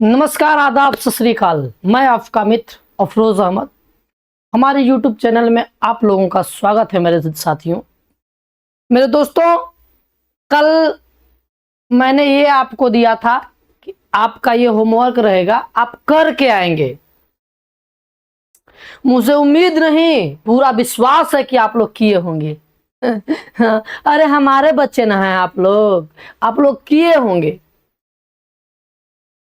नमस्कार, आदाब, सत श्री अकाल। मैं आपका मित्र अफरोज अहमद। हमारे YouTube चैनल में आप लोगों का स्वागत है। मेरे साथियों, मेरे दोस्तों, कल मैंने ये आपको दिया था कि आपका ये होमवर्क रहेगा, आप करके आएंगे। मुझे उम्मीद नहीं, पूरा विश्वास है कि आप लोग किए होंगे। अरे हमारे बच्चे ना हैं, आप लोग किए होंगे।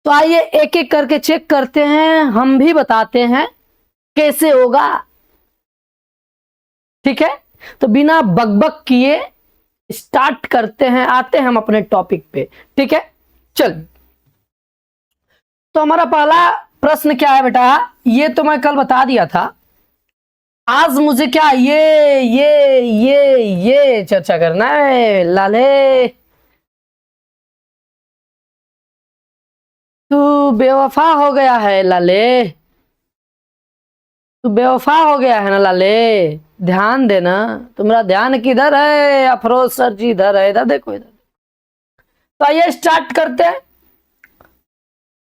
तो आइए एक एक करके चेक करते हैं, हम भी बताते हैं कैसे होगा। ठीक है, तो बिना बकबक किए स्टार्ट करते हैं, आते हैं हम अपने टॉपिक पे। ठीक है, चल। तो हमारा पहला प्रश्न क्या है बेटा, ये तो मैं कल बता दिया था। आज मुझे क्या ये चर्चा करना है। लाले, तू बेवफा हो गया है लाले, तू बेवफा हो गया है ना लाले। ध्यान देना, तुम्हारा ध्यान किधर है? अफरोज सर जी इधर है, इधर देखो, इधर। तो आइए स्टार्ट करते हैं।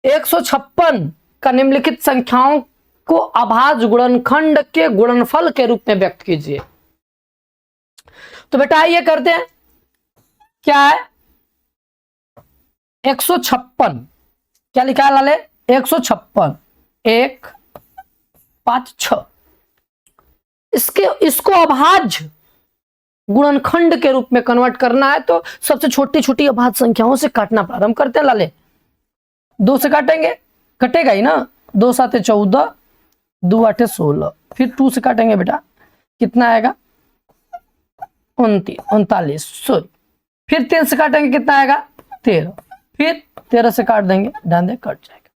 156 का निम्नलिखित संख्याओं को अभाज्य गुणनखंड के गुणनफल के रूप में व्यक्त कीजिए। तो बेटा आइए करते हैं। क्या है 156? क्या लिखा है लाले? 156, 1 5 6। इसको अभाज्य गुणनखंड के रूप में कन्वर्ट करना है, तो सबसे छोटी छोटी अभाज्य संख्याओं से काटना प्रारंभ करते हैं लाले। 2 से काटेंगे, कटेगा ही ना। 2 7 14, 2 8 16। फिर 2 से काटेंगे बेटा, कितना आएगा? 39। सॉरी, फिर 3 से काटेंगे, कितना आएगा? 13। फिर 13 से काट देंगे, ध्यान दे, कट जाएगा।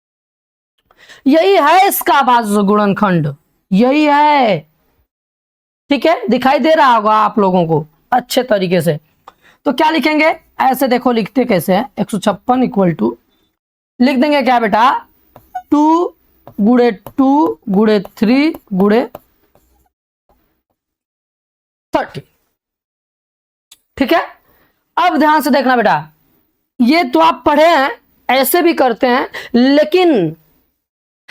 यही है इसका अभाज्य गुणनखंड, यही है। ठीक है, दिखाई दे रहा होगा आप लोगों को अच्छे तरीके से। तो क्या लिखेंगे? ऐसे देखो, लिखते कैसे हैं। 156 इक्वल टू लिख देंगे क्या बेटा? 2 गुणे 2 गुणे 3 गुणे 30। ठीक है, अब ध्यान से देखना बेटा, ये तो आप पढ़े हैं, ऐसे भी करते हैं, लेकिन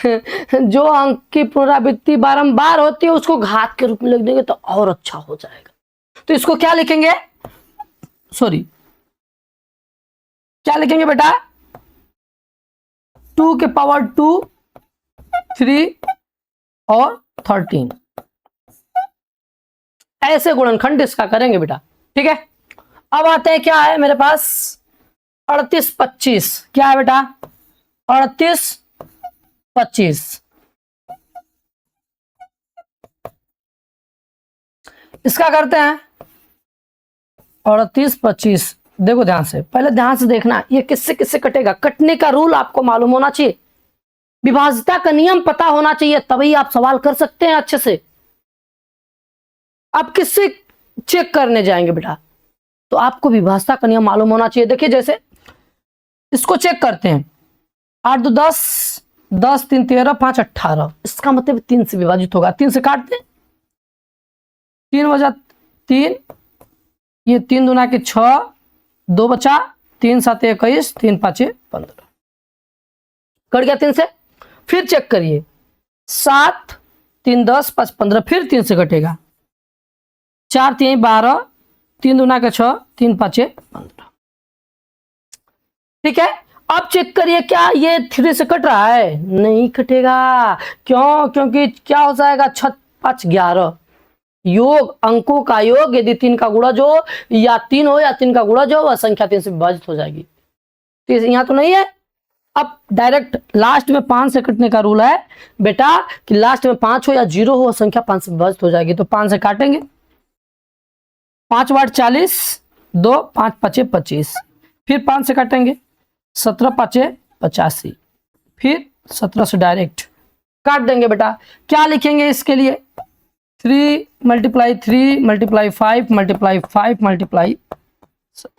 जो अंक की पुनरावृत्ति बारंबार होती है उसको घात के रूप में लिख देंगे तो और अच्छा हो जाएगा। तो इसको क्या लिखेंगे? सॉरी, क्या लिखेंगे बेटा? 2 के पावर 2, 3 और 13। ऐसे गुणनखंड इसका करेंगे बेटा। ठीक है, अब आते हैं, क्या है मेरे पास? 38 25। क्या है बेटा? 38 25। इसका करते हैं 38 25। देखो ध्यान से, पहले ध्यान से देखना, ये किससे किससे कटेगा। कटने का रूल आपको मालूम होना चाहिए, विभाज्यता का नियम पता होना चाहिए, तभी आप सवाल कर सकते हैं अच्छे से। आप किससे चेक करने जाएंगे बेटा? तो आपको विभाज्यता का नियम मालूम होना चाहिए। देखिए, जैसे इसको चेक करते हैं, 8 2 10, 10 3 13, 5 18। इसका मतलब 3 से विभाजित होगा। 3 से काट दें, 3 बचा 3, ये 3 दूना के 6, 2 बचा, 3 7 21, 3 5 15। कट गया 3 से। फिर चेक करिए, 7 3 10 5 15। फिर 3 से कटेगा, 4 3 12, 3 दूना के 6, 3 5 15। ठीक है, अब चेक करिए, क्या ये 3 से कट रहा है? नहीं कटेगा। क्यों? क्योंकि क्या हो जाएगा? 6 5 11। योग, अंकों का योग, यदि 3 का गुणज हो या 3 हो या 3 का गुणज हो, वह संख्या 3 से विभाजित हो जाएगी। तो यहां तो नहीं है। अब डायरेक्ट लास्ट में 5 से कटने का रूल है बेटा, कि लास्ट में 5 हो या 0 हो, संख्या 5 से विभाजित हो जाएगी। तो 5 से काटेंगे, 5 8 40, 2 5 5 25। फिर 5 से काटेंगे, 17 5 85। फिर 17 से डायरेक्ट काट देंगे बेटा। क्या लिखेंगे इसके लिए? 3 × 3 × 5 × 5 × 7।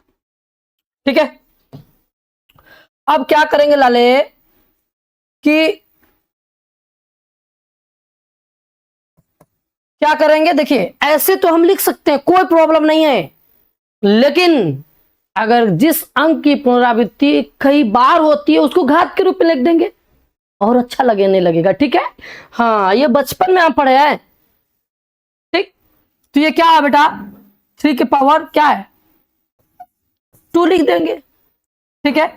ठीक है, अब क्या करेंगे लाले कि क्या करेंगे? देखिए, ऐसे तो हम लिख सकते हैं, कोई प्रॉब्लम नहीं है, लेकिन अगर जिस अंक की पुनरावृत्ति कई बार होती है उसको घात के रूप में लिख देंगे। और अच्छा लगने लगेगा। ठीक है, हाँ ये बचपन में हम पढ़े हैं। ठीक, तो ये क्या है बेटा, 3 की पावर क्या है 2 लिख देंगे। ठीक है,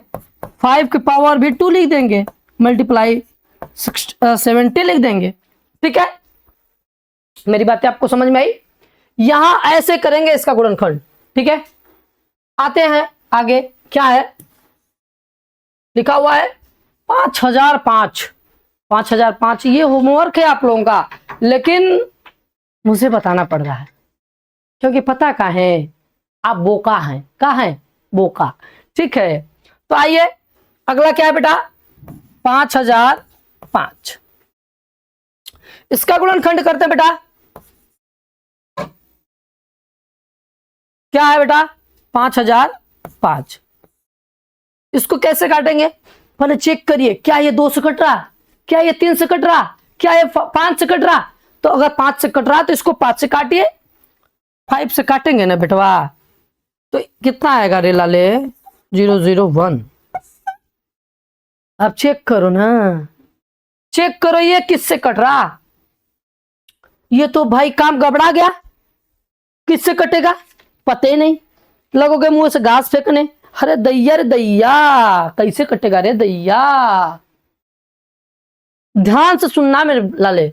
5 की पावर भी 2 लिख देंगे, मल्टीप्लाई 70 लिख देंगे। ठीक है, मेरी बातें आपको समझ में आई। यहां ऐसे करेंगे इसका गुणनखंड। ठीक है, आते हैं आगे, क्या है लिखा हुआ है 5005। 5005 ये होमवर्क है आप लोगों का, लेकिन मुझे बताना पड़ रहा है क्योंकि पता क्या है, आप बोका हैं। क्या है, बोका। ठीक है, तो आइए अगला क्या है बेटा 5005, इसका गुणनखंड करते हैं बेटा। क्या है बेटा 5005, इसको कैसे काटेंगे पहले चेक करिए। क्या ये 2 से कट रहा, क्या ये 3 से कट रहा, क्या ये 5 से कट रहा। तो अगर 5 से कट रहा तो इसको 5 से काटिए, 5 से काटेंगे ना बेटवा तो कितना आएगा रे लाले 001। अब चेक करो ना, चेक करो ये किससे कट रहा। ये तो भाई काम गबड़ा गया, किससे कटेगा पता ही नहीं, लगोगे मुंह से घास फेंकने। अरे दैया रे दैया, कैसे कटेगा रे दैया, ध्यान से सुनना मेरे लाले।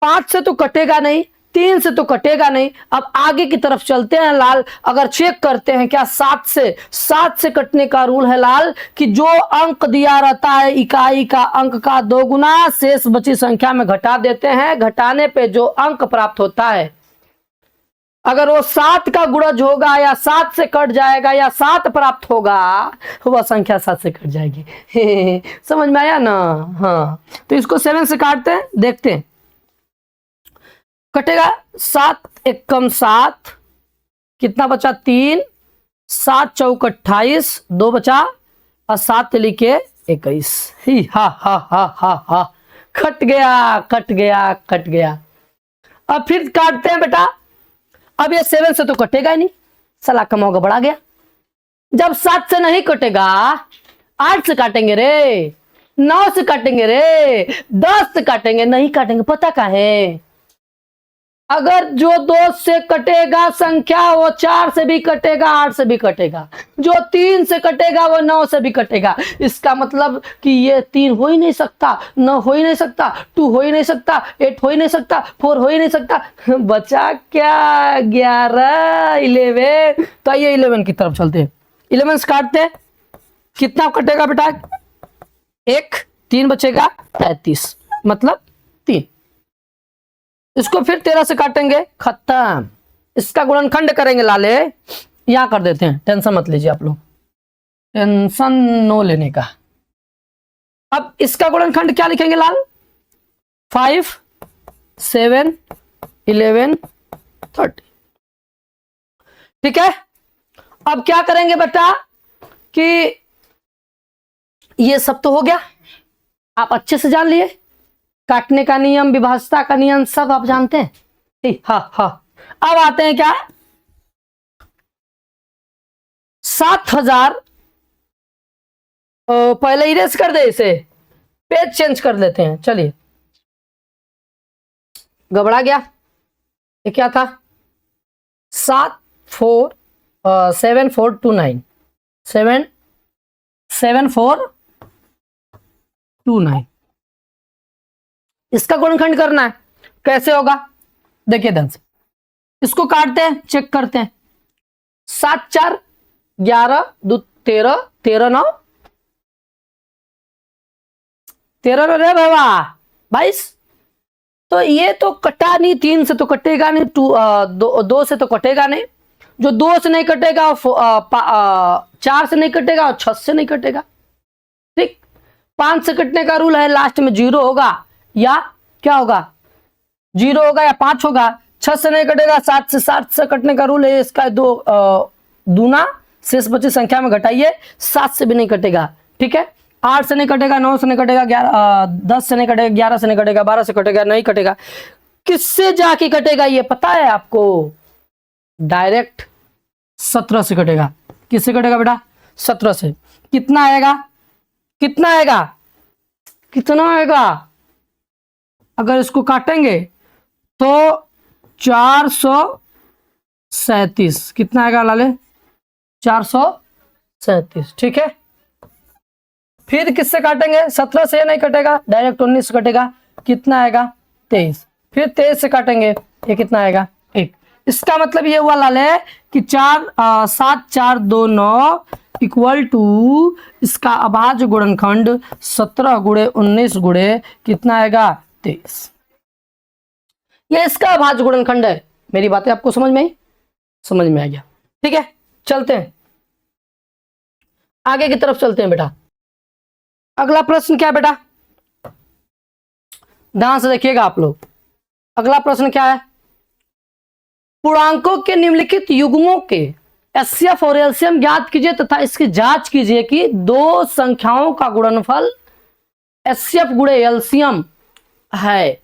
5 से तो कटेगा नहीं, 3 से तो कटेगा नहीं। अब आगे की तरफ चलते हैं लाल, अगर चेक करते हैं क्या 7 से कटने का रूल है लाल कि जो अंक दिया रहता है इकाई का अंक का 2 गुना शेष बची संख्या में घटा देते हैं, घटाने पे जो अंक प्राप्त होता है अगर वो 7 का गुणज होगा या 7 से कट जाएगा या 7 प्राप्त होगा, वह संख्या 7 से कट जाएगी। समझ में आया ना। हाँ, तो इसको 7 से काटते हैं, देखते हैं कटेगा 7 एकम 7, कितना बचा 3, 7 चौक 28, 2 बचा और 7 लिखे 21। ही हा हा हा हा हा, कट गया कट गया कट गया। अब फिर काटते हैं बेटा, अब ये 7 से तो कटेगा ही नहीं, सला का मौका बढ़ा गया। जब 7 से नहीं कटेगा 8 से काटेंगे रे, 9 से काटेंगे रे, 10 से काटेंगे, नहीं काटेंगे पता क्या है, अगर जो 2 से कटेगा संख्या वो 4 से भी कटेगा, 8 से भी कटेगा, जो 3 से कटेगा वो 9 से भी कटेगा। इसका मतलब कि ये 3 हो ही नहीं सकता, 9 हो ही नहीं सकता, 2 हो ही नहीं सकता, 8 हो ही नहीं सकता, 4 हो ही नहीं सकता, बचा क्या 11 11। तो आइए 11 की तरफ चलते हैं, 11 से काटते हैं, कितना कटेगा बेटा 1, 3 बचेगा 33, मतलब 3। इसको फिर 13 से काटेंगे, खत्म। इसका गुणनखंड करेंगे लाले, यहां कर देते हैं, टेंशन मत लीजिए आप लोग, टेंशन नो लेने का। अब इसका गुणनखंड क्या लिखेंगे लाल 5 7 11 30। ठीक है, अब क्या करेंगे बेटा कि ये सब तो हो गया, आप अच्छे से जान लिए, काटने का नियम, विभाज्यता का नियम सब आप जानते हैं। हाँ हाँ, अब आते हैं क्या 7000, पहले इरेज कर दे इसे, पेज चेंज कर लेते हैं। चलिए, घबरा गया, ये क्या था 7429 7429, इसका गुणनखंड करना है। कैसे होगा देखिए ध्यान से, इसको काटते हैं, चेक करते हैं। 7 4 11 2 13, 13 9 13 रे बाबा 22। तो ये तो कटा नहीं, 3 से तो कटेगा नहीं, 2 से तो कटेगा नहीं, जो 2 से नहीं कटेगा 4 से नहीं कटेगा और 6 से नहीं कटेगा। ठीक, 5 से कटने का रूल है, लास्ट में 0 होगा या क्या होगा 0 होगा या 5 होगा। 6 से नहीं कटेगा, 7 से कटने का रूल है, इसका 2 दूना शेष बची संख्या में घटाइए, 7 से भी नहीं कटेगा। ठीक है, 8 से नहीं कटेगा, 9 से नहीं कटेगा, 10 से नहीं कटेगा, 11 से नहीं कटेगा, 12 से कटेगा, नहीं कटेगा। किससे जाके कटेगा ये पता है आपको, डायरेक्ट 17 से कटेगा। किससे कटेगा बेटा 17 से। कितना आएगा, कितना आएगा कितना आएगा? अगर इसको काटेंगे तो 437, कितना आएगा लाले? 437, ठीक है। फिर किससे काटेंगे? 17 से नहीं कटेगा, डायरेक्ट 19 से कटेगा, कितना आएगा? 23। फिर 23 से काटेंगे, ये कितना आएगा? 1। इसका मतलब ये हुआ लाले कि 7 4 2 9 इक्वल टू इसका अभाज्य गुणनखंड 17 गुणे 19 गुणे कितना आएगा? 23। ये इसका अभाज्य गुणनखंड है। मेरी बातें आपको समझ में आई? समझ में आ गया, ठीक है। चलते हैं आगे की तरफ, चलते हैं बेटा। अगला प्रश्न क्या है बेटा? ध्यान से देखिएगा आप लोग। अगला प्रश्न क्या है? पूर्णांकों के निम्नलिखित युग्मों के एचसीएफ और एलसीएम ज्ञात कीजिए तथा इसकी जांच कीजिए कि दो संख्याओं का गुणनफल एचसीएफ गुणे एलसीएम है।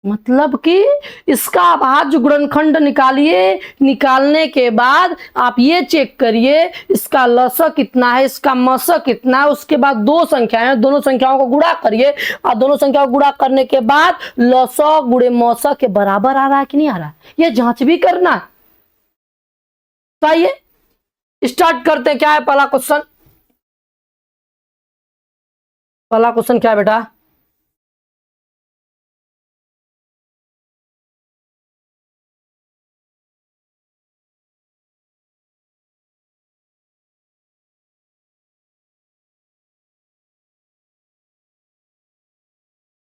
मतलब कि इसका अभाज्य गुणनखंड निकालिए, निकालने के बाद आप ये चेक करिए इसका लसअ कितना है, इसका मसअ कितना है। उसके बाद दो संख्याएं, दोनों संख्याओं को गुणा करिए और दोनों संख्याओं को गुणा करने के बाद लसअ गुणे मसअ के बराबर आ रहा है कि नहीं आ रहा है, ये जांच भी करना है। तो आइए स्टार्ट करते हैं। क्या है पहला क्वेश्चन? पहला क्वेश्चन क्या है बेटा?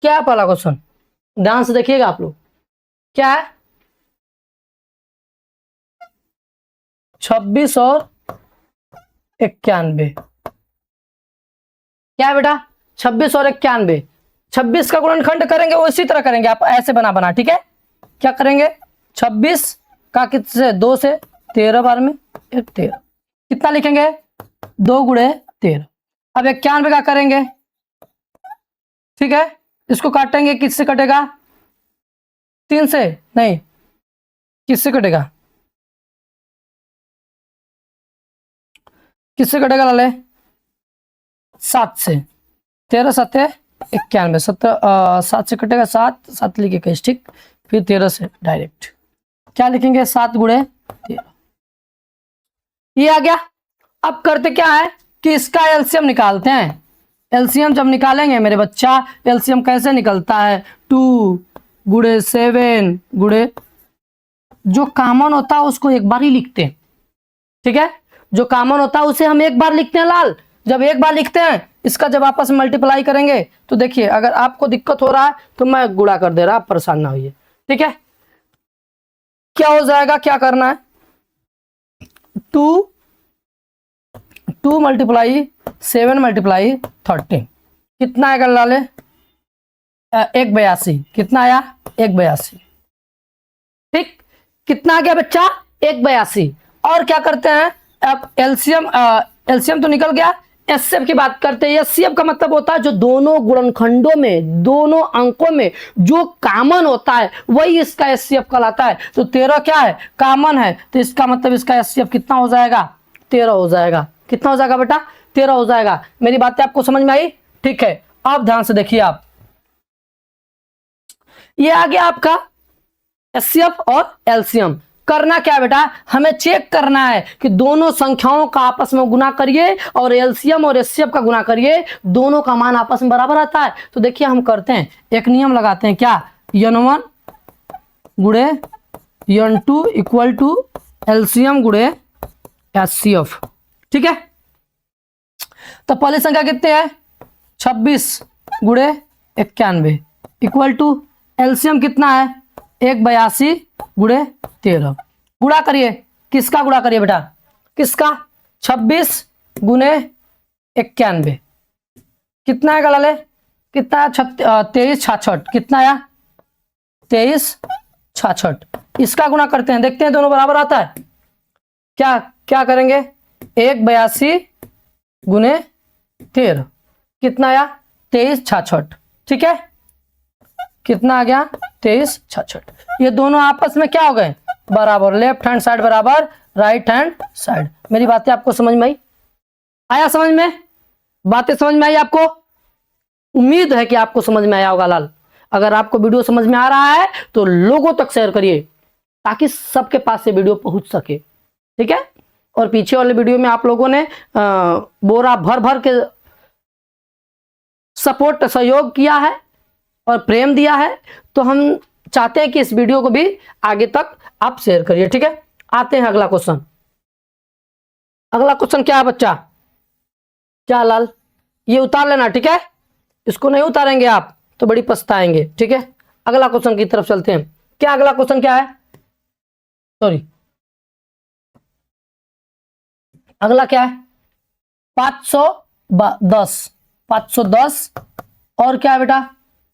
क्या है पहला क्वेश्चन? ध्यान से देखिएगा आप लोग। क्या है? 26 और 91। क्या है बेटा? 26 और 91। 26 का गुणनखंड करेंगे वो इसी तरह करेंगे, आप ऐसे बना, ठीक है। क्या करेंगे? 26 का किससे? 2 से 13 बार में 13, कितना लिखेंगे? 2 गुणे 13। अब 91 का करेंगे, ठीक है। इसको काटेंगे, किससे कटेगा? 3 से नहीं, किससे कटेगा? किससे कटेगा लाले? 7 से। 13 7 91, 7 से कटेगा 7, 7 लिखे कैसे, ठीक। फिर 13 से डायरेक्ट क्या लिखेंगे? 7 गुणे 13, ये आ गया। अब करते क्या है कि इसका एलसीएम निकालते हैं। एलसीएम जब निकालेंगे मेरे बच्चा, एलसीएम कैसे निकलता है? 2 गुणे 7 गुणे, जो कॉमन होता है उसको एक बार ही लिखते हैं, ठीक है। जो कॉमन होता है उसे हम एक बार लिखते हैं लाल। जब एक बार लिखते हैं, इसका जब आपस में मल्टीप्लाई करेंगे तो देखिए, अगर आपको दिक्कत हो रहा है तो मैं गुणा कर दे रहा, आप परेशान ना होइए, ठीक है। क्या हो जाएगा? क्या करना है? 2 मल्टीप्लाई 7 मल्टीप्लाई 13, कितना आएगा लाले? 182। कितना आया? 182, ठीक। कितना आ गया बच्चा? 182। और क्या करते हैं? अब एलसीएम तो निकल गया, एचसीएफ की बात करते हैं। एचसीएफ का मतलब होता है जो दोनों गुणनखंडों में, दोनों अंकों में जो कॉमन होता है वही इसका एचसीएफ कहलाता है। तो 13 क्या है? कॉमन है, तो इसका मतलब इसका एचसीएफ कितना हो जाएगा? 13 हो जाएगा। कितना हो जाएगा बेटा? 13 हो जाएगा। मेरी बातें आपको समझ में आई? ठीक है। अब ध्यान से देखिए आप, ये आ गया आपका एचसीएफ और एलसीएम। करना क्या बेटा? हमें चेक करना है कि दोनों संख्याओं का आपस में गुना करिए और एलसीएम और एचसीएफ का गुना करिए, दोनों का मान आपस में बराबर आता है। तो देखिए हम करते हैं, एक नियम लगाते हैं। क्या? n1 गुणे n2 इक्वल टू एलसीएम गुणे एचसीएफ, ठीक है। तो पहली संख्या कितने है? 26 गुणे 91 इक्वल टू एलसीएम कितना है? 182 गुणे 13। गुणा करिए, किसका गुणा करिए बेटा? किसका? 26 गुणे 91, कितना आएगा लाले? कितना है? 23 66, कितना आया? 23 66। इसका गुणा करते हैं, देखते हैं दोनों बराबर आता है क्या? क्या करेंगे? 182 गुणे 13, कितना आया? 23 66, ठीक है। कितना आ गया? 23 66। ये दोनों आपस में क्या हो गए? बराबर। लेफ्ट हैंड साइड बराबर राइट हैंड साइड। मेरी बातें आपको समझ में आई? आया समझ में? बातें समझ में आई आपको? उम्मीद है कि आपको समझ में आया होगा लाल। अगर आपको वीडियो समझ में आ रहा है तो लोगों तक शेयर करिए ताकि सबके पास ये वीडियो पहुंच सके, ठीक है। और पीछे वाले वीडियो में आप लोगों ने बोरा भर भर के सपोर्ट सहयोग किया है और प्रेम दिया है, तो हम चाहते हैं कि इस वीडियो को भी आगे तक आप शेयर करिए, ठीक है। आते हैं अगला क्वेश्चन। अगला क्वेश्चन क्या है बच्चा? क्या लाल? ये उतार लेना, ठीक है। इसको नहीं उतारेंगे आप तो बड़ी पछताएंगे, ठीक है। अगला क्वेश्चन की तरफ चलते हैं। क्या अगला क्वेश्चन क्या है? सॉरी, अगला क्या है? 510, 510 और क्या है बेटा?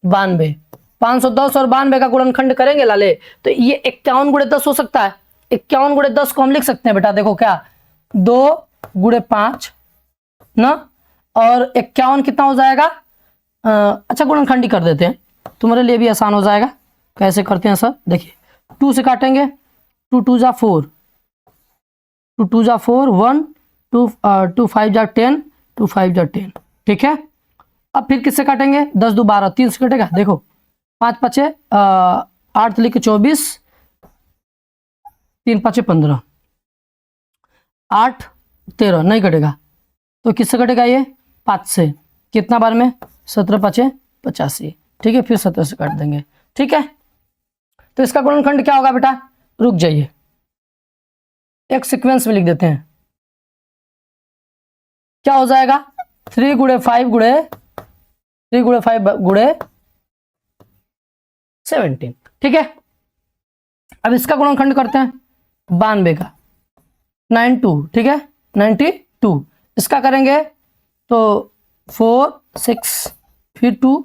92। 510 और 92 का गुणनखंड करेंगे लाले तो ये 51 गुणे 10 हो सकता है। 51 गुणे 10 को हम लिख सकते हैं बेटा, देखो क्या, 2 गुणे 5 ना, और 51 कितना हो जाएगा? अच्छा गुणनखंड ही कर देते हैं, तुम्हारे लिए भी आसान हो जाएगा। कैसे करते हैं सर? देखिए 2 से काटेंगे, 2 2 जा 4, 2 2 जा 4, 1 2 2 5 जा 10, 2 5 जा 10, ठीक है। अब फिर किससे काटेंगे? 10 2 12, 3 से कटेगा, देखो 5 5 8 लिख 24, 3 5 15, 8 13 नहीं कटेगा, तो किससे कटेगा? ये 5 से। कितना बार में? 17 5 85, ठीक है। फिर 17 से काट देंगे, ठीक है। तो इसका गुणनखंड क्या होगा बेटा? रुक जाइए, एक सीक्वेंस में लिख देते हैं। क्या हो जाएगा? 3 गुणे 5 गुणे 3 गुणे 5 गुणे 17, ठीक है। अब इसका गुणनखंड करते हैं 92 का, 92, ठीक है, 92। इसका करेंगे तो 4 6 फिर 2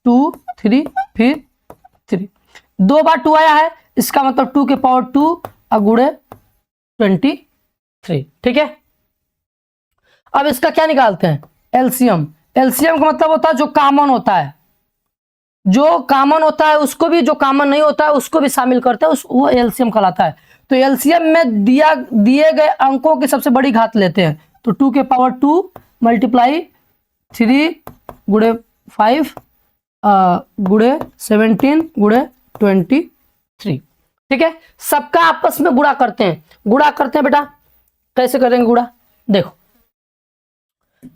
2 3 फिर 3, 2 बार 2 आया है, इसका मतलब 2 के पावर 2 और गुणे 23, ठीक है। अब इसका क्या निकालते हैं? एलसीएम। एलसीएम का मतलब होता है जो कॉमन होता है, जो कॉमन होता है उसको भी, जो कॉमन नहीं होता है उसको भी शामिल करते हैं, वो एलसीएम कहलाता है। तो एलसीएम में दिए गए अंकों की सबसे बड़ी घात लेते हैं, तो 2 के पावर 2 मल्टीप्लाई 3 गुणे 5 गुणे 17 गुणे 23, ठीक है। सबका आपस में गुणा करते हैं। गुणा करते हैं बेटा, कैसे करेंगे गुणा? देखो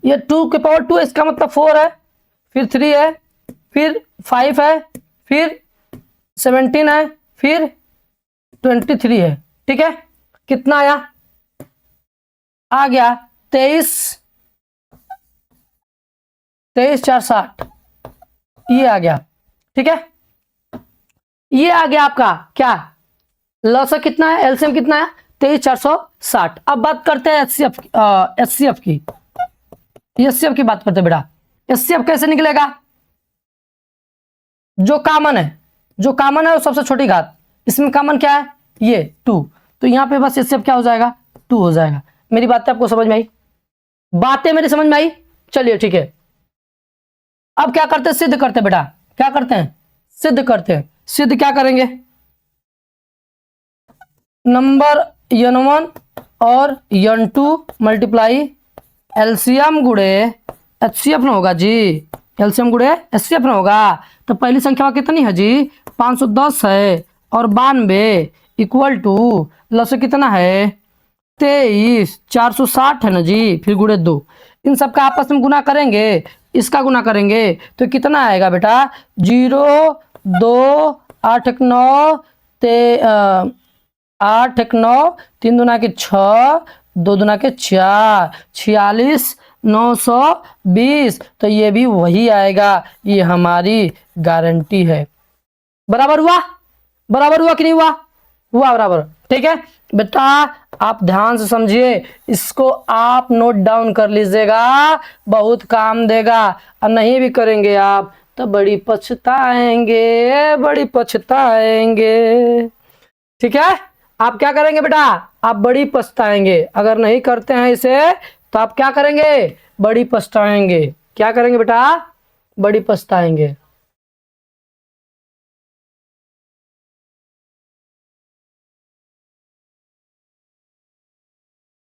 ये 2 के पावर 2 इसका मतलब 4 है, फिर 3 है, फिर 5 है, फिर 17 है, फिर 23 है, ठीक है। कितना आया? आ गया 23, 23 4 60, ये आ गया, ठीक है। ये आ गया आपका क्या? लॉसा कितना है? एलसीएम कितना है? 23 460। अब बात करते हैं एचसीएफ की। एचसीएफ की बात करते हैं बेटा। एचसीएफ कैसे निकलेगा? जो कॉमन है, जो कॉमन है वो सबसे छोटी घात, इसमें कॉमन क्या है? ये 2, तो यहां पे बस एचसीएफ क्या हो जाएगा? 2 हो जाएगा। मेरी बातें आपको समझ में आई? बातें मेरी समझ में आई? चलिए ठीक है। अब क्या करते हैं? सिद्ध करते हैं बेटा। क्या करते हैं? सिद्ध करते हैं। सिद्ध क्या करेंगे? नंबर n1 और n2 मल्टीप्लाई एलसीएम गुणे एचसीएफ ना होगा जी, एलसीएम गुणे एचसीएफ ना होगा। तो पहली संख्या कितनी है जी? 510 है, और 92 इक्वल टू लस कितना है? 23 460 है ना जी, फिर गुणे 2। इन सबका आपस में गुना करेंगे, इसका गुना करेंगे तो कितना आएगा बेटा? 0 2 8 1 9 8 1 9 3 दूना के 6 2 दूना के 4 46 920, तो ये भी वही आएगा, ये हमारी गारंटी है। बराबर हुआ? बराबर हुआ कि नहीं हुआ? हुआ बराबर, ठीक है बेटा। आप ध्यान से समझिए, इसको आप नोट डाउन कर लीजिएगा, बहुत काम देगा। और नहीं भी करेंगे आप तो बड़ी पछताएंगे, बड़ी पछताएंगे, ठीक है। आप क्या करेंगे बेटा? आप बड़ी पछताएंगे। अगर नहीं करते हैं इसे तो आप क्या करेंगे? बड़ी पछताएंगे। क्या करेंगे बेटा? बड़ी पछताएंगे।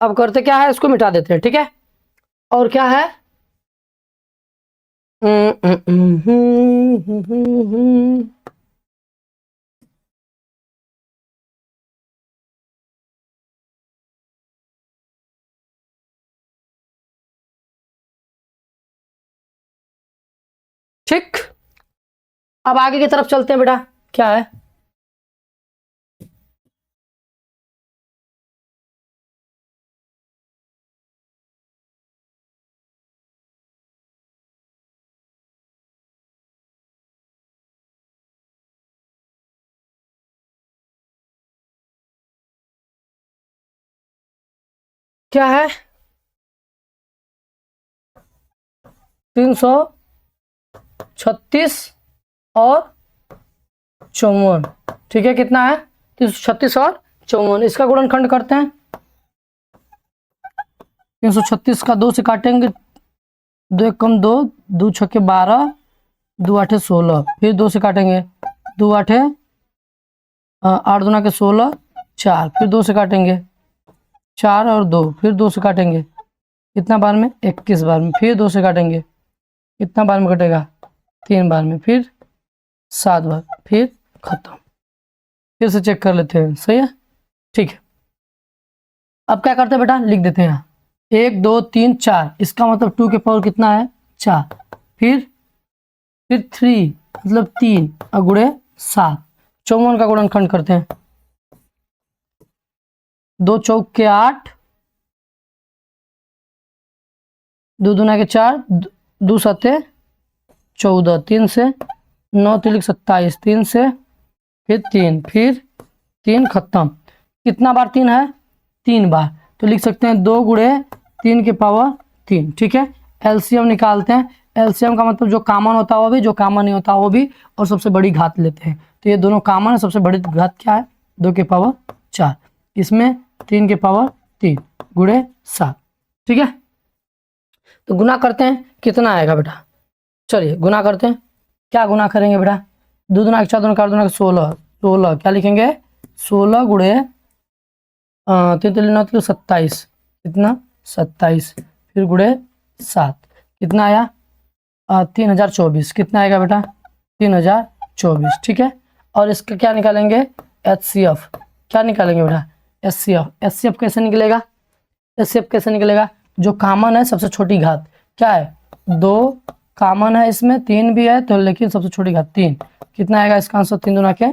अब करते क्या है? इसको मिटा देते हैं, ठीक है। और क्या है? ठीक, अब आगे की तरफ चलते हैं बेटा। क्या है? क्या है? 336 और 54। ठीक है, कितना है? 336 और 54, इसका गुणनखंड करते हैं। 336 का 2 से काटेंगे, 2 एक कम 2, 2 छक्के 12, 2 आठे 16, फिर 2 से काटेंगे, 2 आठे 8 दूना के 16, 4, फिर 2 से काटेंगे, 4 और 2, फिर 2 से काटेंगे, कितना बार में? 21 बार में, फिर 2 से काटेंगे, कितना बार में कटेगा? 3 बार में, फिर 7 बार, फिर खत्म। फिर से चेक कर लेते हैं, सही है? ठीक है, अब क्या करते हैं बेटा, लिख देते हैं यहाँ 1 2 3 4, इसका मतलब 2 के पावर कितना है? 4, फिर 3 मतलब 3 और गुणे 7, 54 का गुणनखंड करते हैं। 2 चौक के 8, 2 दूना के 4, 2 सत्ते 14, 3 से 9 तिलिक 27, 3 से फिर 3, फिर 3, खत्म। कितना बार 3 है? 3 बार, तो लिख सकते हैं 2 गुणे 3 के पावर 3। ठीक है, एलसीएम निकालते हैं। एलसीएम का मतलब जो कॉमन होता है वो भी, जो कॉमन नहीं होता वो भी, और सबसे बड़ी घात लेते हैं। तो ये दोनों कॉमन है, सबसे बड़ी घात क्या है? 2 के पावर 4, इसमें 3 के पावर 3 गुणे 7। ठीक है, तो गुना करते हैं, कितना आएगा बेटा? चलिए गुना करते हैं। क्या गुना करेंगे बेटा? 2 दूना के 4, 2 4 दूना के 16, 16 क्या लिखेंगे? 16 गुणे 3 3 9 3 27, कितना? 27, फिर गुणे 7, कितना आया? 3024, कितना आएगा बेटा? 3024। ठीक है, और इसका क्या निकालेंगे? HCF। क्या निकालेंगे बेटा? HCF। HCF कैसे निकलेगा? HCF कैसे निकलेगा? जो कॉमन है सबसे छोटी घात क्या है? 2 कॉमन है, इसमें 3 भी है, तो लेकिन सबसे छोटी घात 3, कितना आएगा इसका आंसर? 3 दूना के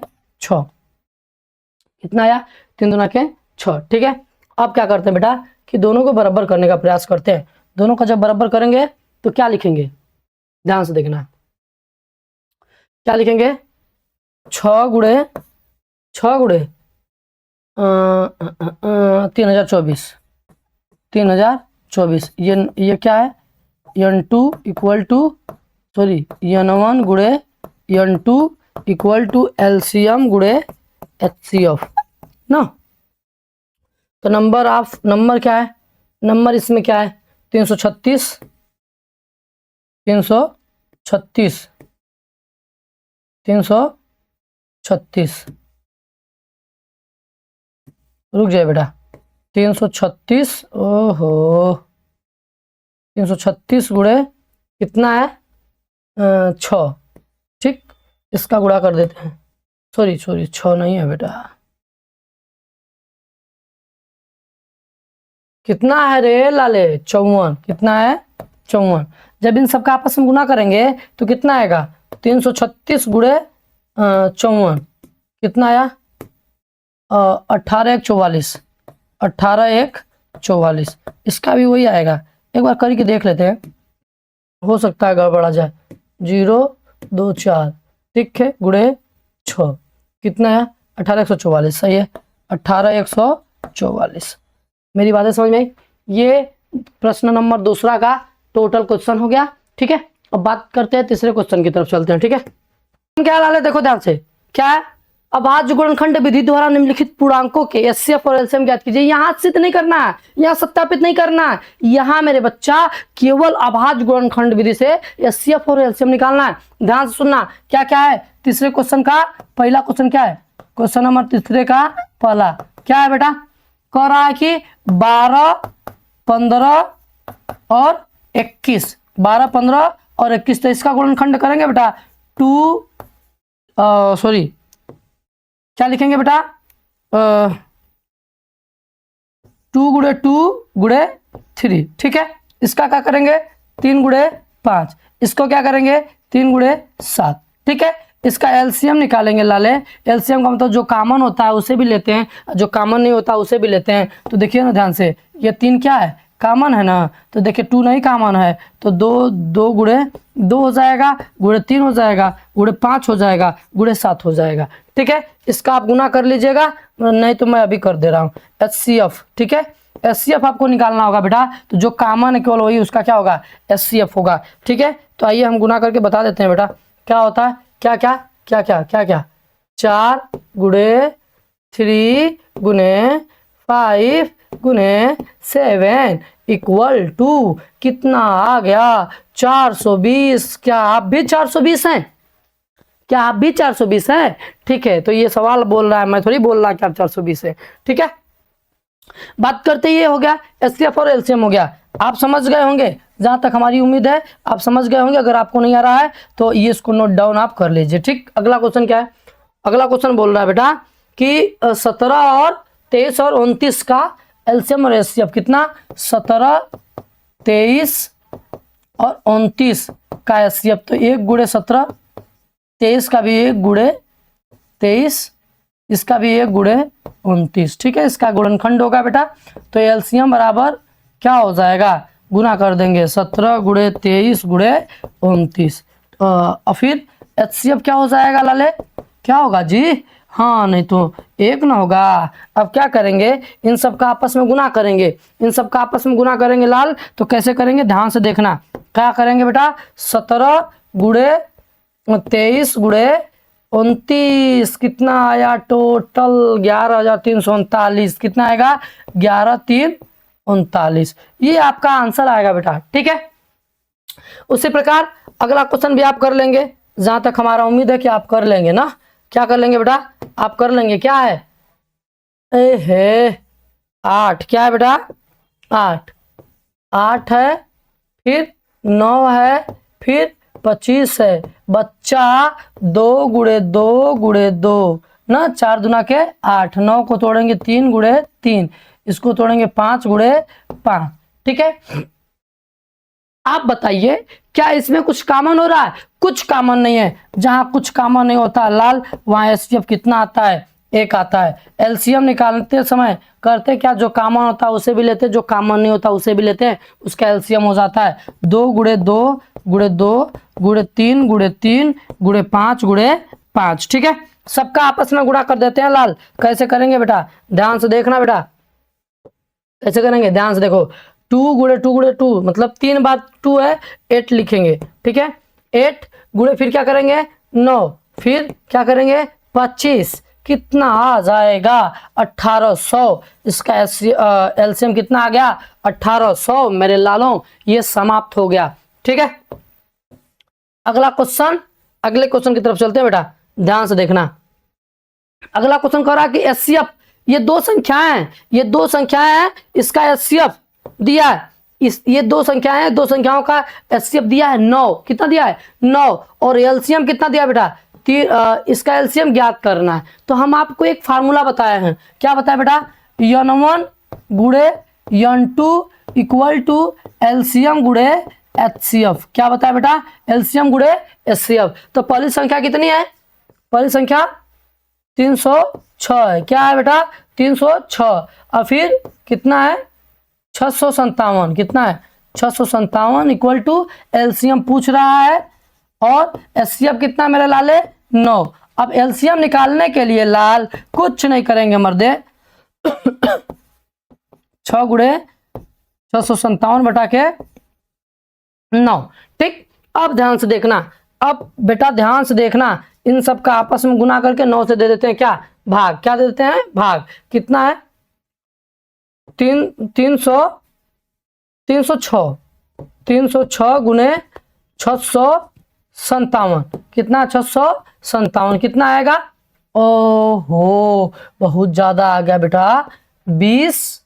6, कितना आया? 3 दूना के 6। ठीक है, अब क्या करते हैं बेटा कि दोनों को बराबर करने का प्रयास करते हैं। दोनों को जब बराबर करेंगे तो क्या लिखेंगे? ध्यान से देखना, क्या लिखेंगे? 6 गुणे 3024, 3024, ये क्या है? N2 equal to, sorry, N1 गुणे N2 इक्वल टू LCM गुणे HCF ना। तो नंबर क्या है? नंबर इसमें क्या है? 336, 336, 336, रुक जाए बेटा, 336, ओहो, 336 गुणे कितना है? 6। ठीक, इसका गुणा कर देते हैं। सॉरी 6 नहीं है बेटा, कितना है रे लाले? 54। कितना है? 54। जब इन सबका आपस में गुना करेंगे तो कितना आएगा? 336 गुणे 54, कितना आया? 18 1 44, 18 1 44, इसका भी वही आएगा। एक बार करके देख लेते हैं, हो सकता है गड़बड़ा जाए। 0 2 4, ठीक है, गुणे 6, कितना है? 18 144, सही है, 18 144। मेरी बातें समझ में आई? ये प्रश्न नंबर दूसरा का टोटल क्वेश्चन हो गया। ठीक है, अब बात करते हैं तीसरे क्वेश्चन की तरफ चलते हैं। ठीक है, क्या हाल है? देखो ध्यान से, क्या है? अभाज्य गुणनखंड विधि द्वारा निम्नलिखित पूर्णांकों के HCF और LCM ज्ञात कीजिए। यहाँ सिद्ध नहीं करना है, यहाँ सत्यापित नहीं करना है, यहाँ मेरे बच्चा केवल अभाज्य गुणनखंड विधि से HCF और LCM निकालना है। ध्यान से सुनना, क्या क्या है तीसरे क्वेश्चन का? पहला क्वेश्चन क्या है? क्वेश्चन नंबर तीसरे का पहला क्या है बेटा? कह रहा है कि 12 15 और 21, 12 15 और 21, तो इसका गुणनखंड करेंगे बेटा 2 सॉरी क्या लिखेंगे बेटा 2 गुणे 2 गुणे 3, ठीक है। इसका क्या करेंगे 3 गुणे 5, इसको क्या करेंगे 3 गुणे 7, ठीक है। इसका एलसीएम निकालेंगे लाले, एलसीएम का मतलब जो कॉमन होता है उसे भी लेते हैं, जो कॉमन नहीं होता उसे भी लेते हैं। तो देखिए ना ध्यान से, ये 3 क्या है कॉमन है ना, तो देखिए 2 नहीं कॉमन है, तो 2 गुणे 2 हो जाएगा, गुणे 3 हो जाएगा, गुणे 5 हो जाएगा, गुणे 7 हो जाएगा, ठीक है। इसका आप गुना कर लीजिएगा, नहीं तो मैं अभी कर दे रहा हूँ। HCF, ठीक है, HCF आपको निकालना होगा बेटा, तो जो कॉमन है केवल वही उसका क्या होगा HCF होगा, ठीक है। तो आइए हम गुना करके बता देते हैं बेटा क्या होता है, क्या क्या क्या क्या क्या क्या 4 गुणे 3 गुणे 5 गुणे 7 इक्वल टू कितना आ गया 420। क्या आप भी 420 हैं? क्या आप भी 420 हैं? ठीक है, तो ये सवाल बोल रहा है, मैं थोड़ी बोल रहा कि आप 420 है, ठीक है। बात करते ये हो गया HCF और LCM हो गया, आप समझ गए होंगे, जहां तक हमारी उम्मीद है आप समझ गए होंगे। अगर आपको नहीं आ रहा है तो ये इसको नोट डाउन आप कर लीजिए, ठीक। अगला क्वेश्चन क्या है, अगला क्वेश्चन बोल रहा है बेटा कि 17 और 23 और 29 का LCM और HCF कितना, 17 23 और 29 का HCF, तो 1 गुणे 17, 23 का भी 1 गुणे 23, इसका भी 1 गुणे 29, ठीक है। इसका गुणनखंड होगा बेटा, तो LCM बराबर क्या हो जाएगा, गुना कर देंगे 17 गुणे 23 गुणे 29, और फिर HCF क्या हो जाएगा लाले, क्या होगा जी, हाँ नहीं तो 1 ना होगा। अब क्या करेंगे, इन सब का आपस में गुना करेंगे, इन सब का आपस में गुना करेंगे लाल, तो कैसे करेंगे ध्यान से देखना। क्या करेंगे बेटा 17 गुणे 23 गुणे 29 कितना आया टोटल 11,339, कितना आएगा 11,339, ये आपका आंसर आएगा बेटा, ठीक है। उसी प्रकार अगला क्वेश्चन भी आप कर लेंगे, जहां तक हमारा उम्मीद है कि आप कर लेंगे ना। क्या कर लेंगे बेटा, आप कर लेंगे, क्या है 8, क्या है बेटा 8 है, फिर 9 है, फिर 25 है, बच्चा 2 गुणे 2 गुणे 2 ना, 4 दूना के 8, 9 को तोड़ेंगे 3 गुणे 3, इसको तोड़ेंगे 5 गुणे 5, ठीक है। आप बताइए क्या इसमें कुछ कॉमन हो रहा है, कुछ कॉमन नहीं है, जहां कुछ कॉमन नहीं होता लाल वहां HCF कितना आता है 1 आता है। LCM निकालते समय करते क्या, जो कॉमन होता है उसे भी लेते हैं, जो कॉमन नहीं होता उसे भी लेते हैं, उसका LCM हो जाता है 2 गुणे 2 गुणे 2 गुणे 3 गुणे 3 गुणे 5 गुणे 5, ठीक है। सबका आपस में गुणा कर देते हैं लाल, कैसे करेंगे बेटा ध्यान से देखना बेटा, कैसे करेंगे ध्यान से देखो, 2 गुणे 2 गुणे 2 मतलब 3 बार 2 है, 8 लिखेंगे, ठीक है। 8 गुणे फिर क्या करेंगे 9, फिर क्या करेंगे 25, कितना आ जाएगा 1800, इसका LCM कितना आ गया 1800 मेरे लालों, ये समाप्त हो गया, ठीक है। अगला क्वेश्चन, अगले क्वेश्चन की तरफ चलते हैं बेटा, ध्यान से देखना। अगला क्वेश्चन कह रहा है कि HCF, ये 2 संख्याएं हैं, ये 2 संख्याएं हैं, इसका HCF दिया है, ये 2 संख्याएं हैं, 2 संख्याओं का HCF दिया है 9, कितना दिया है 9, और LCM कितना दिया बेटा इसका LCM ज्ञात करना है। तो हम आपको एक फार्मूला बताए हैं, क्या बताया बेटा, N1 गुणे N2 इक्वल टू LCM गुणे HCF, क्या बताया बेटा LCM गुणे HCF। तो पहली संख्या कितनी है, पहली संख्या 306 है, क्या है बेटा 306, और फिर कितना है 657, कितना है 657 इक्वल टू LCM पूछ रहा है, और HCF कितना मेरे लाले 9। अब LCM निकालने के लिए लाल कुछ नहीं करेंगे मर्दे 6 गुणे 657 बटा के 9, ठीक। अब ध्यान से देखना, अब बेटा ध्यान से देखना, इन सब का आपस में गुना करके 9 से दे देते हैं क्या भाग, क्या दे देते हैं भाग, कितना है 306 गुणे 657, कितना 657, कितना आएगा, ओहो बहुत ज्यादा आ गया बेटा, 20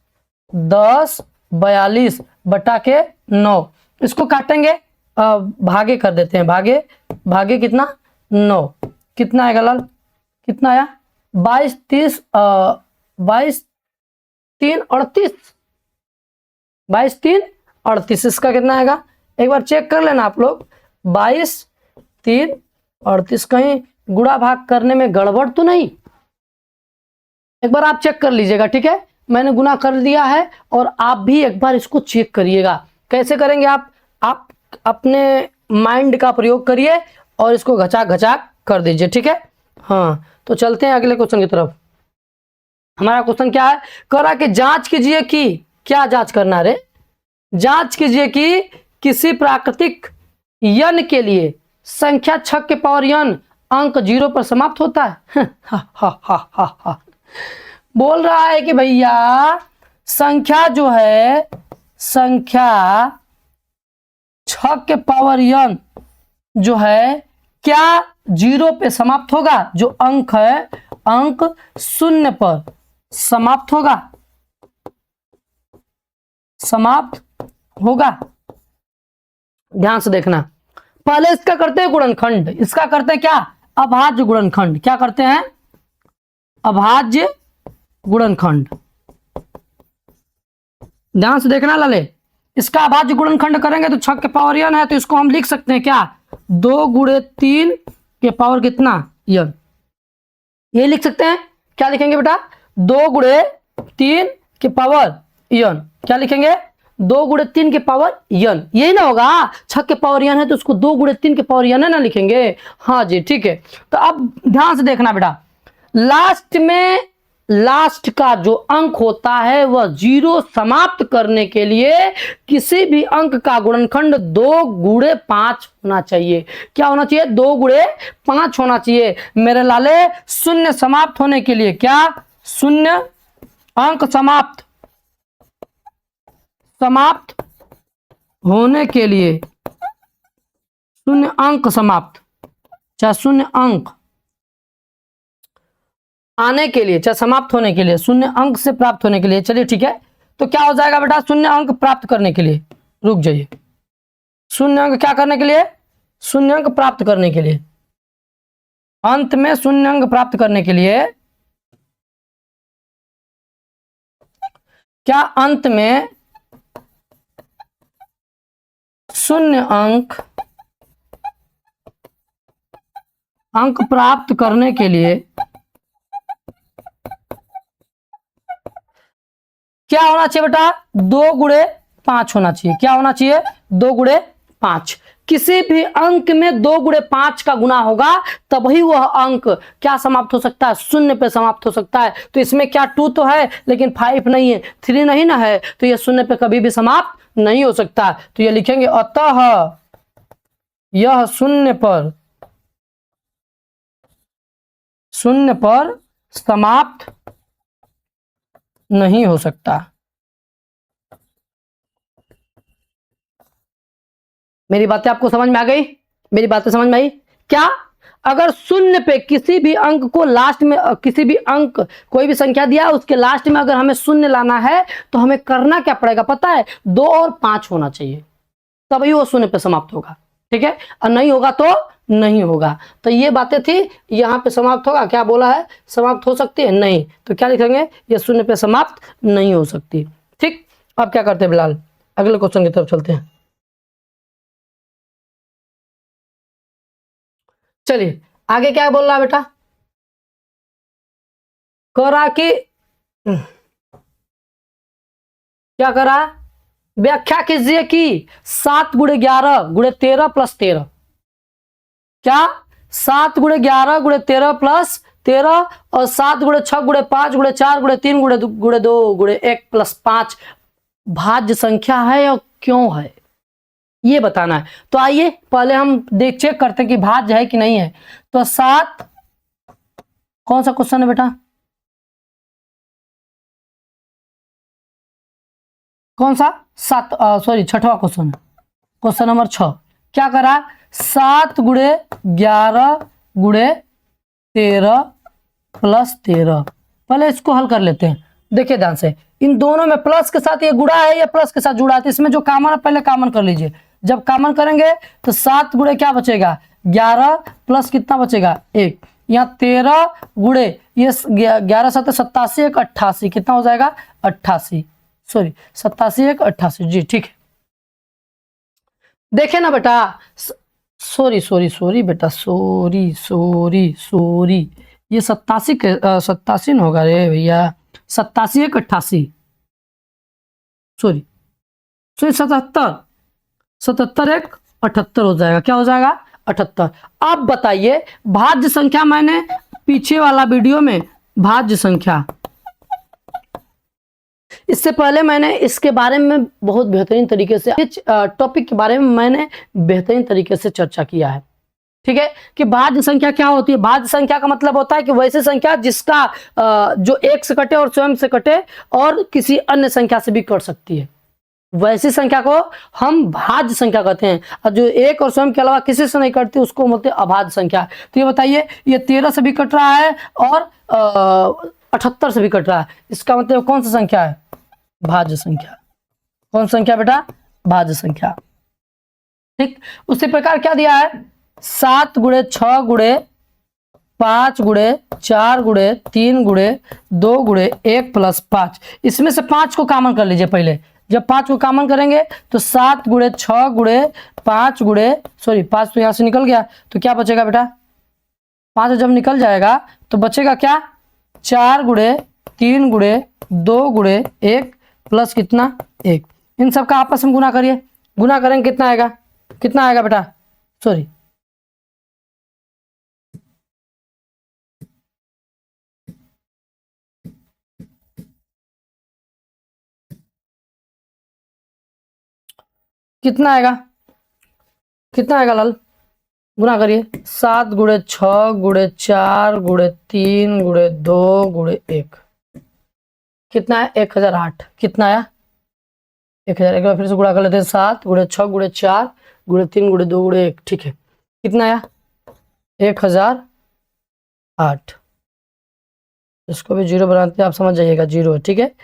10 42 बटा के 9, इसको काटेंगे भागे कर देते हैं, भागे भागे कितना 9, कितना आएगा लाल, कितना आया 22 30 22 3 38, 22 3 38, इसका कितना आएगा एक बार चेक कर लेना आप लोग, 22 3 38, कहीं गुणा भाग करने में गड़बड़ तो नहीं, एक बार आप चेक कर लीजिएगा, ठीक है। मैंने गुना कर दिया है और आप भी एक बार इसको चेक करिएगा। कैसे करेंगे आप अपने माइंड का प्रयोग करिए और इसको घचा घचा कर दीजिए, ठीक है। हाँ, तो चलते हैं अगले क्वेश्चन की तरफ। हमारा क्वेश्चन क्या है, करा कि जांच कीजिए कि, क्या जांच करना रे, जांच कीजिए कि किसी प्राकृतिक यन के लिए संख्या 6 के पावर यन अंक 0 पर समाप्त होता है। हा हा हा हा हा। बोल रहा है कि भैया संख्या जो है, संख्या 6 के पावर यन जो है क्या 0 पे समाप्त होगा, जो अंक है अंक 0 पर समाप्त होगा, समाप्त होगा। ध्यान से देखना, पहले इसका करते हैं गुणनखंड, इसका करते हैं क्या, अभाज्य गुणनखंड। क्या करते हैं, अभाज्य गुणनखंड। ध्यान से देखना लाले, इसका अभाज्य गुणनखंड करेंगे तो 6 के पावर यन है, तो इसको हम लिख सकते हैं क्या, 2 गुणे 3 के पावर कितना यन, ये लिख सकते हैं। क्या लिखेंगे बेटा, 2 गुणे 3 के पावर यन, क्या लिखेंगे 2 गुणे 3 के पावर यन, यही ना होगा, 6 के पावर यन है तो उसको 2 गुणे 3 के पावर यन है ना लिखेंगे। हाँ जी ठीक है। तो अब ध्यान से देखना बेटा, लास्ट में लास्ट का जो अंक होता है वह 0 समाप्त करने के लिए किसी भी अंक का गुणनखंड 2 गुणे 5 होना चाहिए। क्या होना चाहिए, 2 गुणे 5 होना चाहिए मेरे लाले। 0 समाप्त होने के लिए, क्या 0 अंक समाप्त होने के लिए, 0 अंक समाप्त, चाहे 0 अंक आने के लिए, चाहे समाप्त होने के लिए, 0 अंक से प्राप्त होने के लिए, चलिए ठीक है। तो क्या हो जाएगा बेटा, 0 अंक प्राप्त करने के लिए, रुक जाइए, 0 अंक क्या करने के लिए, 0 अंक प्राप्त करने के लिए, अंत में 0 अंक प्राप्त करने के लिए, क्या अंत में 0 अंक प्राप्त करने के लिए क्या होना चाहिए बेटा, 2 गुणे 5 होना चाहिए। क्या होना चाहिए, 2 गुणे 5। किसी भी अंक में 2 गुणे 5 का गुना होगा तभी वह अंक क्या समाप्त हो सकता है, 0 पे समाप्त हो सकता है। तो इसमें क्या 2 तो है लेकिन 5 नहीं है, 3 नहीं ना है, तो यह 0 पे कभी भी समाप्त नहीं हो सकता। तो ये लिखेंगे अतः यह 0 पर समाप्त नहीं हो सकता। मेरी बातें आपको समझ में आ गई, मेरी बातें समझ में आई क्या। अगर 0 पे किसी भी अंक को लास्ट में, किसी भी अंक कोई भी संख्या दिया उसके लास्ट में अगर हमें 0 लाना है तो हमें करना क्या पड़ेगा पता है, 2 और 5 होना चाहिए, तभी वो 0 पे समाप्त होगा, ठीक है। और नहीं होगा तो नहीं होगा। तो ये बातें थी, यहाँ पे समाप्त होगा, क्या बोला है, समाप्त हो सकती है नहीं, तो क्या लिखेंगे, ये 0 पे समाप्त नहीं हो सकती। ठीक, अब क्या करते हैं बिलाल, अगले क्वेश्चन की तरफ चलते हैं। चलिए आगे क्या बोल रहा है बेटा, करा कि क्या करा, व्याख्या कीजिए कि 7 गुणे 11 गुणे 13 प्लस 13, क्या 7 गुणे 11 गुणे 13 प्लस 13 और 7 गुणे 6 गुणे 5 गुणे 4 गुणे 3 गुणे 2 गुणे 1 प्लस 5 भाज्य संख्या है और क्यों है, ये बताना है। तो आइए पहले हम चेक करते हैं कि भाज्य है कि नहीं है। तो 7, कौन सा क्वेश्चन है बेटा, कौन सा, 7 सॉरी 6वां क्वेश्चन, क्वेश्चन नंबर 6। क्या करा, 7 गुणे 11 गुणे 13 प्लस 13, पहले इसको हल कर लेते हैं। देखिए ध्यान से, इन दोनों में प्लस के साथ ये गुणा है या प्लस के साथ जुड़ा है, तो इसमें जो कॉमन है पहले कॉमन कर लीजिए। जब कॉमन करेंगे तो 7 गुणे क्या बचेगा 11 प्लस कितना बचेगा 1, यहाँ 13 गुणे ये 11 7 87 1 88 कितना हो जाएगा 88, सॉरी 87 1 88 जी ठीक है। देखे ना बेटा, सॉरी सॉरी सॉरी बेटा, सॉरी सॉरी सॉरी, ये 87 न होगा रे भैया, 87 1 88, सॉरी सॉरी 77 1 78 हो जाएगा, क्या हो जाएगा 78। अब बताइए भाज्य संख्या, मैंने पीछे वाला वीडियो में भाज्य संख्या, इससे पहले मैंने इसके बारे में बहुत बेहतरीन तरीके से, इस टॉपिक के बारे में मैंने बेहतरीन तरीके से चर्चा किया है, ठीक है, कि भाज्य संख्या क्या होती है। भाज्य संख्या का मतलब होता है कि वैसी संख्या जिसका जो एक से कटे और स्वयं से कटे और किसी अन्य संख्या से भी कट सकती है, वैसी संख्या को हम भाज्य संख्या कहते हैं। और जो एक और स्वयं के अलावा किसी से नहीं कटती उसको बोलते हैं अभाज्य संख्या। तो ये बताइए, ये 13 से भी कट रहा है और 78 से भी कट रहा है, इसका मतलब कौन सा संख्या है भाज्य संख्या। कौन संख्या बेटा भाज्य संख्या, ठीक। उसी प्रकार क्या दिया है 7 गुणे 6 गुणे 5 गुणे 4 गुणे 3 गुणे 2 गुणे 1 प्लस 5, इसमें से 5 को कॉमन कर लीजिए पहले। जब 5 को कॉमन करेंगे तो 7 गुणे 6 गुणे 5 गुणे, सॉरी 5 तो यहाँ से निकल गया, तो क्या बचेगा बेटा 5 जब निकल जाएगा तो बचेगा क्या 4 गुणे 3 गुणे 2 गुणे 1 प्लस कितना 1। इन सब का आपस में गुना करिए, गुना करेंगे कितना आएगा बेटा, सॉरी कितना आएगा लाल, गुना करिए 7 गुणे 6 गुणे 4 गुणे 3 गुणे 2 गुणे 1, कितना है 1008, कितना आया 1000। एक बार फिर से गुणा कर लेते हैं 7 गुणे 6 गुणे 4 गुणे 3 गुणे 2 गुणे 1, ठीक है, कितना आया 1008। इसको भी जीरो बनाते हैं, आप समझ जाइएगा जीरो है, ठीक है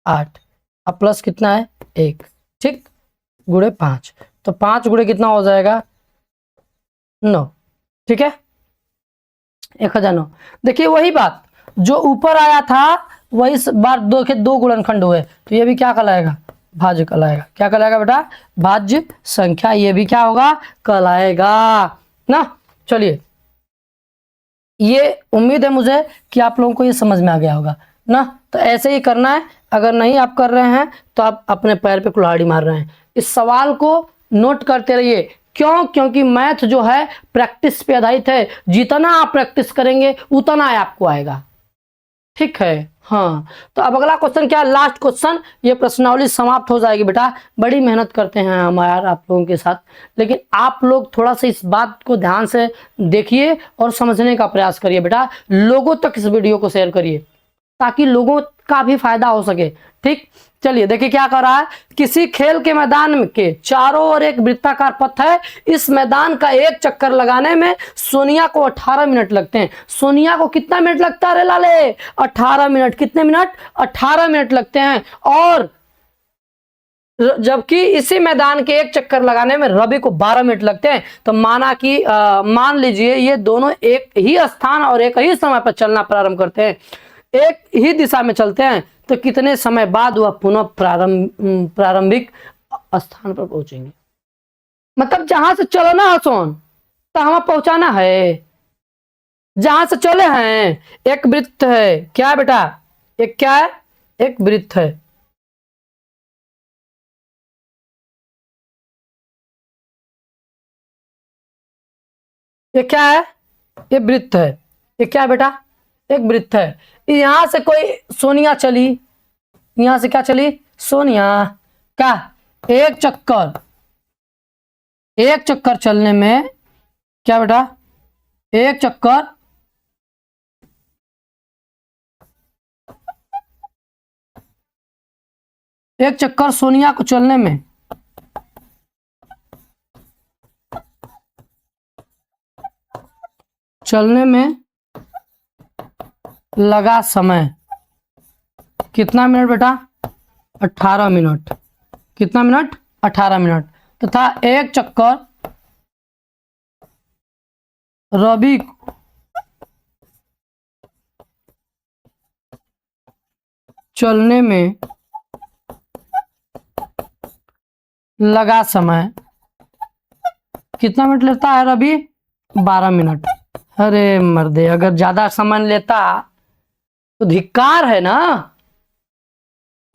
8, अब प्लस कितना है 1, ठीक, गुणे 5, तो 5 गुणे कितना हो जाएगा 9, ठीक है 1009। देखिए वही बात जो ऊपर आया था वही बार दो गुणनखंड हुए, तो ये भी क्या कहलाएगा भाज्य कहलाएगा। क्या कहलाएगा बेटा भाज्य संख्या, ये भी क्या होगा कहलाएगा ना। चलिए, ये उम्मीद है मुझे कि आप लोगों को ये समझ में आ गया होगा ना। तो ऐसे ही करना है, अगर नहीं आप कर रहे हैं तो आप अपने पैर पे कुल्हाड़ी मार रहे हैं। इस सवाल को नोट करते रहिए, क्यों, क्योंकि मैथ जो है प्रैक्टिस पे आधारित है, जितना आप प्रैक्टिस करेंगे उतना आपको आएगा, ठीक है। हाँ, तो अब अगला क्वेश्चन क्या है, लास्ट क्वेश्चन, ये प्रश्नावली समाप्त हो जाएगी बेटा। बड़ी मेहनत करते हैं हम यार आप लोगों के साथ, लेकिन आप लोग थोड़ा सा इस बात को ध्यान से देखिए और समझने का प्रयास करिए बेटा। लोगों तक इस वीडियो को शेयर करिए ताकि लोगों का भी फायदा हो सके, ठीक। चलिए देखिए क्या कर रहा है, किसी खेल के मैदान के चारों ओर एक वृत्ताकार पथ है, इस मैदान का एक चक्कर लगाने में सोनिया को 18 मिनट लगते हैं। सोनिया को कितना मिनट लगता है रे लाले 18 मिनट, कितने मिनट 18 मिनट लगते हैं। और जबकि इसी मैदान के एक चक्कर लगाने में रवि को 12 मिनट लगते हैं। तो मान लीजिए ये दोनों एक ही स्थान और एक ही समय पर चलना प्रारंभ करते हैं, एक ही दिशा में चलते हैं, तो कितने समय बाद वह पुनः प्रारंभिक स्थान पर पहुंचेंगे। मतलब जहां से चलो ना हसोन तो हमें पहुंचाना है, जहां से चले हैं एक वृत्त है, क्या है बेटा एक क्या है एक वृत्त है, ये क्या है ये वृत्त है, ये क्या है बेटा एक वृत्त है। यहां से कोई सोनिया चली, यहां से क्या चली सोनिया का एक चक्कर चलने में क्या बेटा एक चक्कर सोनिया को चलने में लगा समय कितना मिनट बेटा 18 मिनट, कितना मिनट 18 मिनट। तथा एक चक्कर रवि चलने में लगा समय कितना मिनट लेता है रवि? 12 मिनट। अरे मर्दे, अगर ज्यादा समय लेता तो धिक्कार है ना,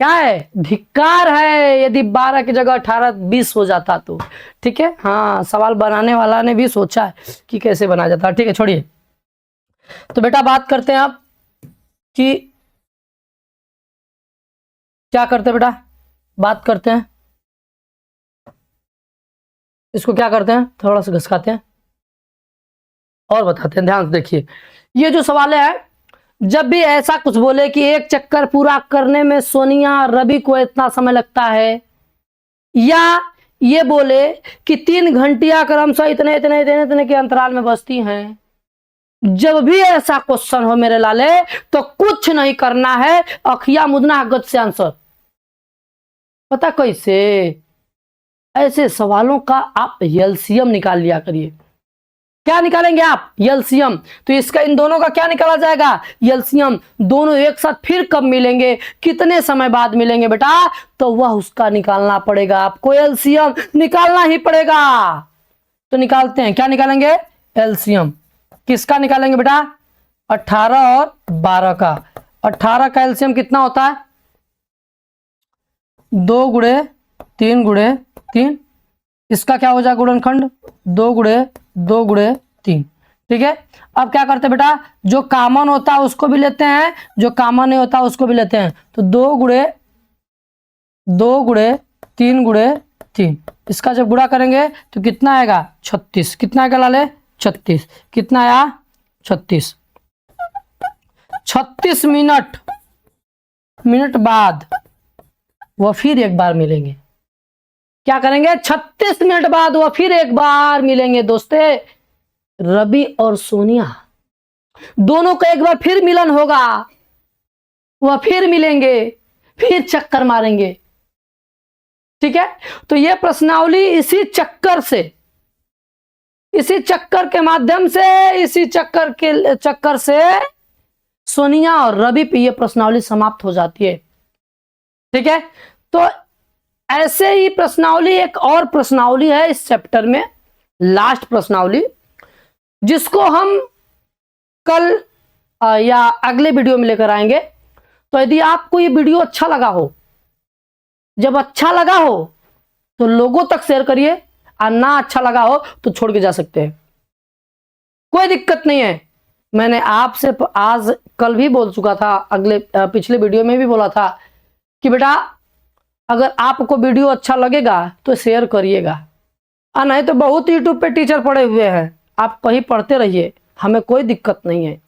क्या है? धिक्कार है। यदि 12 की जगह 18 20 हो जाता तो ठीक है। हाँ, सवाल बनाने वाला ने भी सोचा है कि कैसे बनाया जाता है। ठीक है, छोड़िए। तो बेटा बात करते हैं आप कि क्या करते हैं बेटा, बात करते हैं इसको क्या करते हैं, थोड़ा सा घसकाते हैं और बताते हैं। ध्यान से देखिए, ये जो सवाल है, जब भी ऐसा कुछ बोले कि एक चक्कर पूरा करने में सोनिया रवि को इतना समय लगता है, या ये बोले कि 3 घंटिया क्रमशः इतने इतने इतने इतने के अंतराल में बजती हैं, जब भी ऐसा क्वेश्चन हो मेरे लाले तो कुछ नहीं करना है, अखिया मुदना गद से आंसर। पता कैसे? ऐसे सवालों का आप एलसीएम निकाल लिया करिए। क्या निकालेंगे आप? एलसीएम। तो इसका इन दोनों का क्या निकाला जाएगा? एलसीएम। दोनों एक साथ फिर कब मिलेंगे, कितने समय बाद मिलेंगे बेटा, तो वह उसका निकालना पड़ेगा आपको। एलसीएम निकालना ही पड़ेगा। तो निकालते हैं, क्या निकालेंगे? एलसीएम। किसका निकालेंगे बेटा? 18 और 12 का। 18 का एलसीएम कितना होता है? 2 गुणे 3 गुणे 3। इसका क्या हो जाएगा गुणनखंड? 2 गुणे 2 गुणे 3। ठीक है। अब क्या करते हैं बेटा, जो कॉमन होता है उसको भी लेते हैं, जो कॉमन नहीं होता उसको भी लेते हैं। तो 2 गुणे 3 गुणे 3, इसका जब गुणा करेंगे तो कितना आएगा? 36। कितना आएगा लाले? 36। कितना आया? 36। 36 मिनट बाद वह फिर एक बार मिलेंगे। क्या करेंगे? 36 मिनट बाद वह फिर एक बार मिलेंगे दोस्ते। रवि और सोनिया दोनों का एक बार फिर मिलन होगा, वह फिर मिलेंगे, फिर चक्कर मारेंगे। ठीक है। तो यह प्रश्नावली इसी चक्कर के माध्यम से, इसी चक्कर से सोनिया और रवि पे यह प्रश्नावली समाप्त हो जाती है। ठीक है। तो ऐसे ही प्रश्नावली, एक और प्रश्नावली है इस चैप्टर में, लास्ट प्रश्नावली, जिसको हम कल या अगले वीडियो में लेकर आएंगे। तो यदि आपको ये वीडियो अच्छा लगा हो, जब अच्छा लगा हो तो लोगों तक शेयर करिए, और ना अच्छा लगा हो तो छोड़ के जा सकते हैं, कोई दिक्कत नहीं है। मैंने आपसे आज कल भी बोल चुका था, पिछले वीडियो में भी बोला था कि बेटा अगर आपको वीडियो अच्छा लगेगा तो शेयर करिएगा, और नहीं तो बहुत यूट्यूब पे टीचर पड़े हुए हैं, आप कहीं पढ़ते रहिए, हमें कोई दिक्कत नहीं है,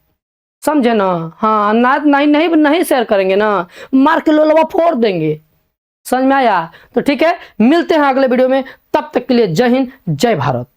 समझे ना। हाँ, नहीं शेयर करेंगे ना, मार के लोलवा फोड़ देंगे। समझ में आया? तो ठीक है, मिलते हैं अगले वीडियो में, तब तक के लिए जय हिंद, जय भारत।